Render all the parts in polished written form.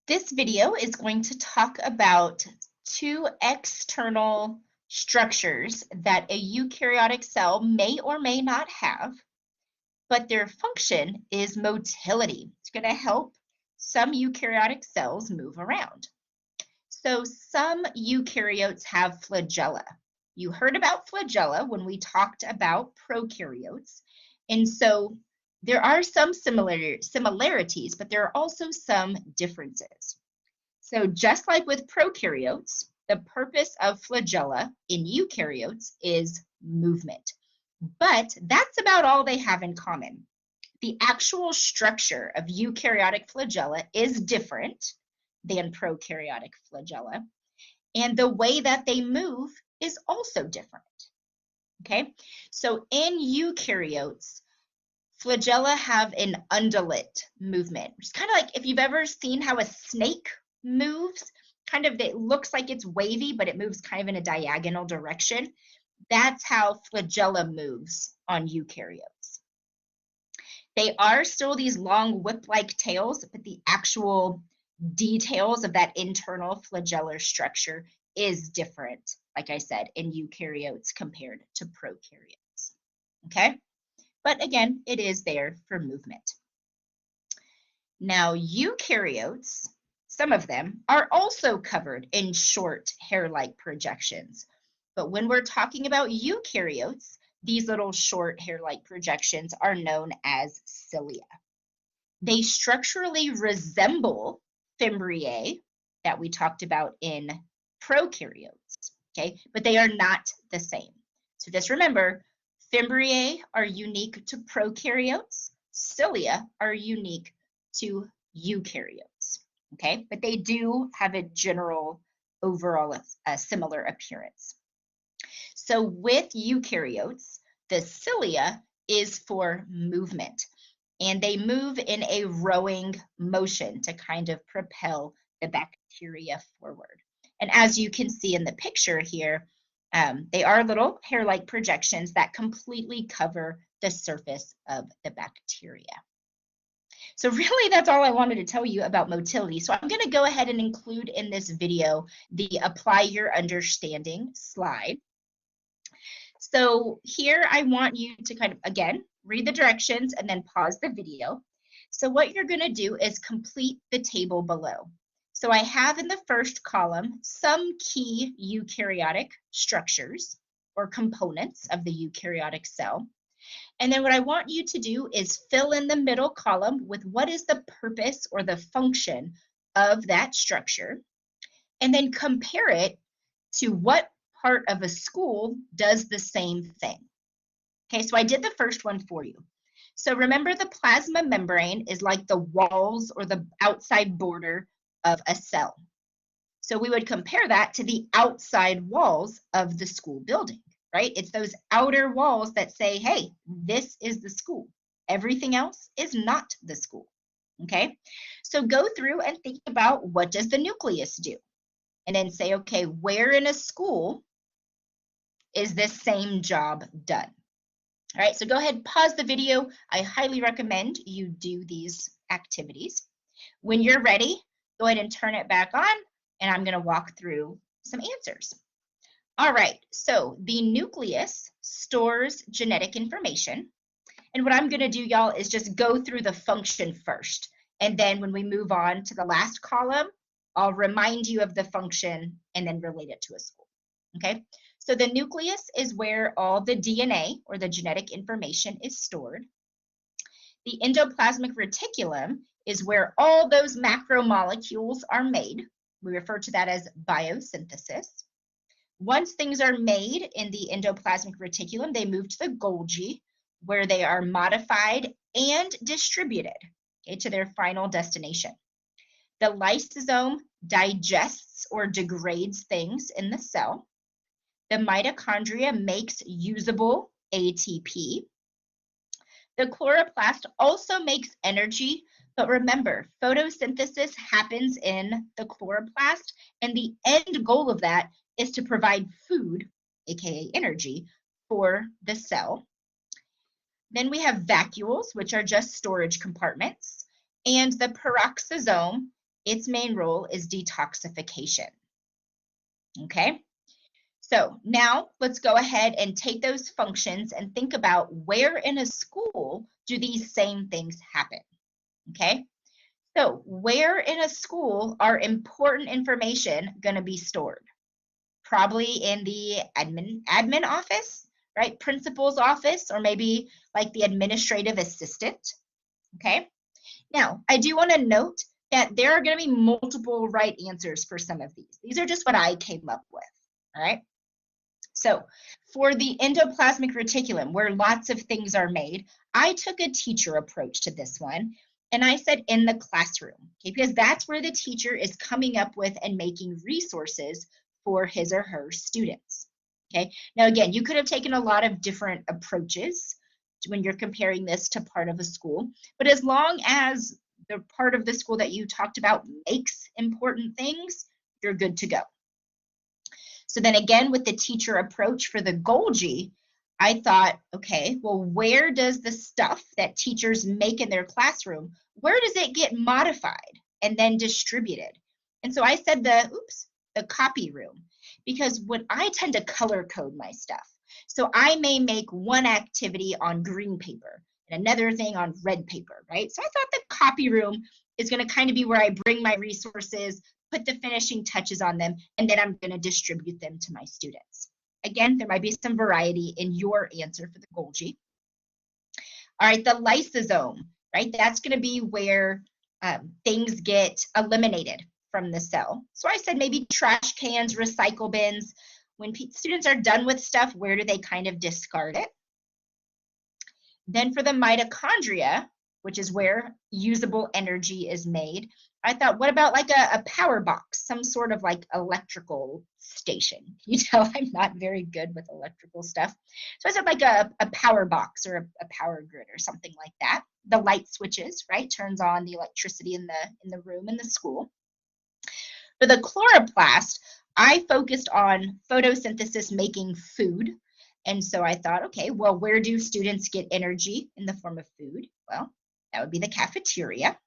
This video is going to talk about two external structures that a eukaryotic cell may or may not have, but their function is motility. It's going to help some eukaryotic cells move around. So some eukaryotes have flagella. You heard about flagella when we talked about prokaryotes. And so there are some similarities, but there are also some differences. So just like with prokaryotes, the purpose of flagella in eukaryotes is movement. But that's about all they have in common. The actual structure of eukaryotic flagella is different than prokaryotic flagella, and the way that they move is also different. Okay, so in eukaryotes, flagella have an undulate movement. It's kind of like if you've ever seen how a snake moves, kind of it looks like it's wavy, but it moves kind of in a diagonal direction. That's how flagella moves on eukaryotes. They are still these long whip-like tails, but the actual details of that internal flagellar structure is different, like I said, in eukaryotes compared to prokaryotes. Okay? But again, it is there for movement. Now, eukaryotes, some of them, are also covered in short hair-like projections. But when we're talking about eukaryotes, these little short hair-like projections are known as cilia. They structurally resemble fimbriae that we talked about in prokaryotes, okay? But they are not the same. So just remember, fimbriae are unique to prokaryotes, cilia are unique to eukaryotes, okay? But they do have a general overall similar appearance. So with eukaryotes, the cilia is for movement, and they move in a rowing motion to kind of propel the bacteria forward. And as you can see in the picture here, they are little hair-like projections that completely cover the surface of the bacteria. So really, that's all I wanted to tell you about motility. So I'm going to go ahead and include in this video the apply your understanding slide. So here I want you to kind of, again, read the directions and then pause the video. So what you're going to do is complete the table below. So I have in the first column some key eukaryotic structures or components of the eukaryotic cell. And then what I want you to do is fill in the middle column with what is the purpose or the function of that structure, and then compare it to what part of a school does the same thing. Okay, so I did the first one for you. So remember, the plasma membrane is like the walls or the outside border of a cell. So we would compare that to the outside walls of the school building, right? It's those outer walls that say, hey, this is the school. Everything else is not the school, okay? So go through and think about, what does the nucleus do? And then say, okay, where in a school is this same job done? All right, so go ahead, pause the video. I highly recommend you do these activities. When you're ready, go ahead and turn it back on, and I'm going to walk through some answers. All right, so the nucleus stores genetic information. And what I'm going to do, y'all, is just go through the function first. And then when we move on to the last column, I'll remind you of the function and then relate it to a school. Okay, so the nucleus is where all the DNA or the genetic information is stored. The endoplasmic reticulum is where all those macromolecules are made. We refer to that as biosynthesis. Once things are made in the endoplasmic reticulum, they move to the Golgi, where they are modified and distributed, okay, to their final destination. The lysosome digests or degrades things in the cell. The mitochondria makes usable ATP. The chloroplast also makes energy, but remember, photosynthesis happens in the chloroplast, and the end goal of that is to provide food, aka energy, for the cell. Then we have vacuoles, which are just storage compartments, and the peroxisome its main role is detoxification. Okay? So now let's go ahead and take those functions and think about where in a school do these same things happen. Okay? So where in a school are important information going to be stored? Probably in the admin office, right? Principal's office, or maybe like the administrative assistant. Okay. Now, I do want to note that there are going to be multiple right answers for some of these. These are just what I came up with. All right. So for the endoplasmic reticulum, where lots of things are made, I took a teacher approach to this one. And I said in the classroom, okay, because that's where the teacher is coming up with and making resources for his or her students. Okay. Now, again, you could have taken a lot of different approaches when you're comparing this to part of a school, but as long as the part of the school that you talked about makes important things, you're good to go. So then again, with the teacher approach for the Golgi, I thought, okay, well, where does the stuff that teachers make in their classroom, where does it get modified and then distributed? And so I said the copy room, because when I tend to color code my stuff, so I may make one activity on green paper and another thing on red paper, right? So I thought the copy room is going to kind of be where I bring my resources, put the finishing touches on them, and then I'm going to distribute them to my students. Again, there might be some variety in your answer for the Golgi. All right, the lysosome, right? That's going to be where things get eliminated from the cell. So I said maybe trash cans, recycle bins. When students are done with stuff, where do they kind of discard it? Then for the mitochondria, which is where usable energy is made, I thought, what about like a power box, some sort of like electrical station? You tell I'm not very good with electrical stuff. So I said like a power box or a power grid or something like that. The light switches, right? Turns on the electricity in the room in the school. For the chloroplast, I focused on photosynthesis making food. And so I thought, okay, well, where do students get energy in the form of food? Well, that would be the cafeteria.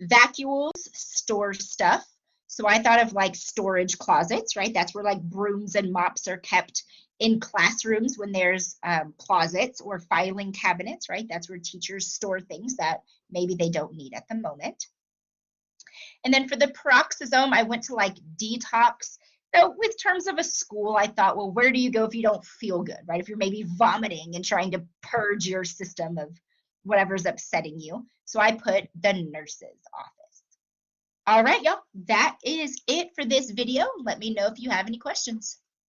Vacuoles store stuff. So I thought of like storage closets, right? That's where like brooms and mops are kept in classrooms when there's closets, or filing cabinets, right? That's where teachers store things that maybe they don't need at the moment. And then for the peroxisome, I went to like detox. So with terms of a school, I thought, well, where do you go if you don't feel good, right? If you're maybe vomiting and trying to purge your system of whatever's upsetting you. So I put the nurse's office. All right, y'all, that is it for this video. Let me know if you have any questions.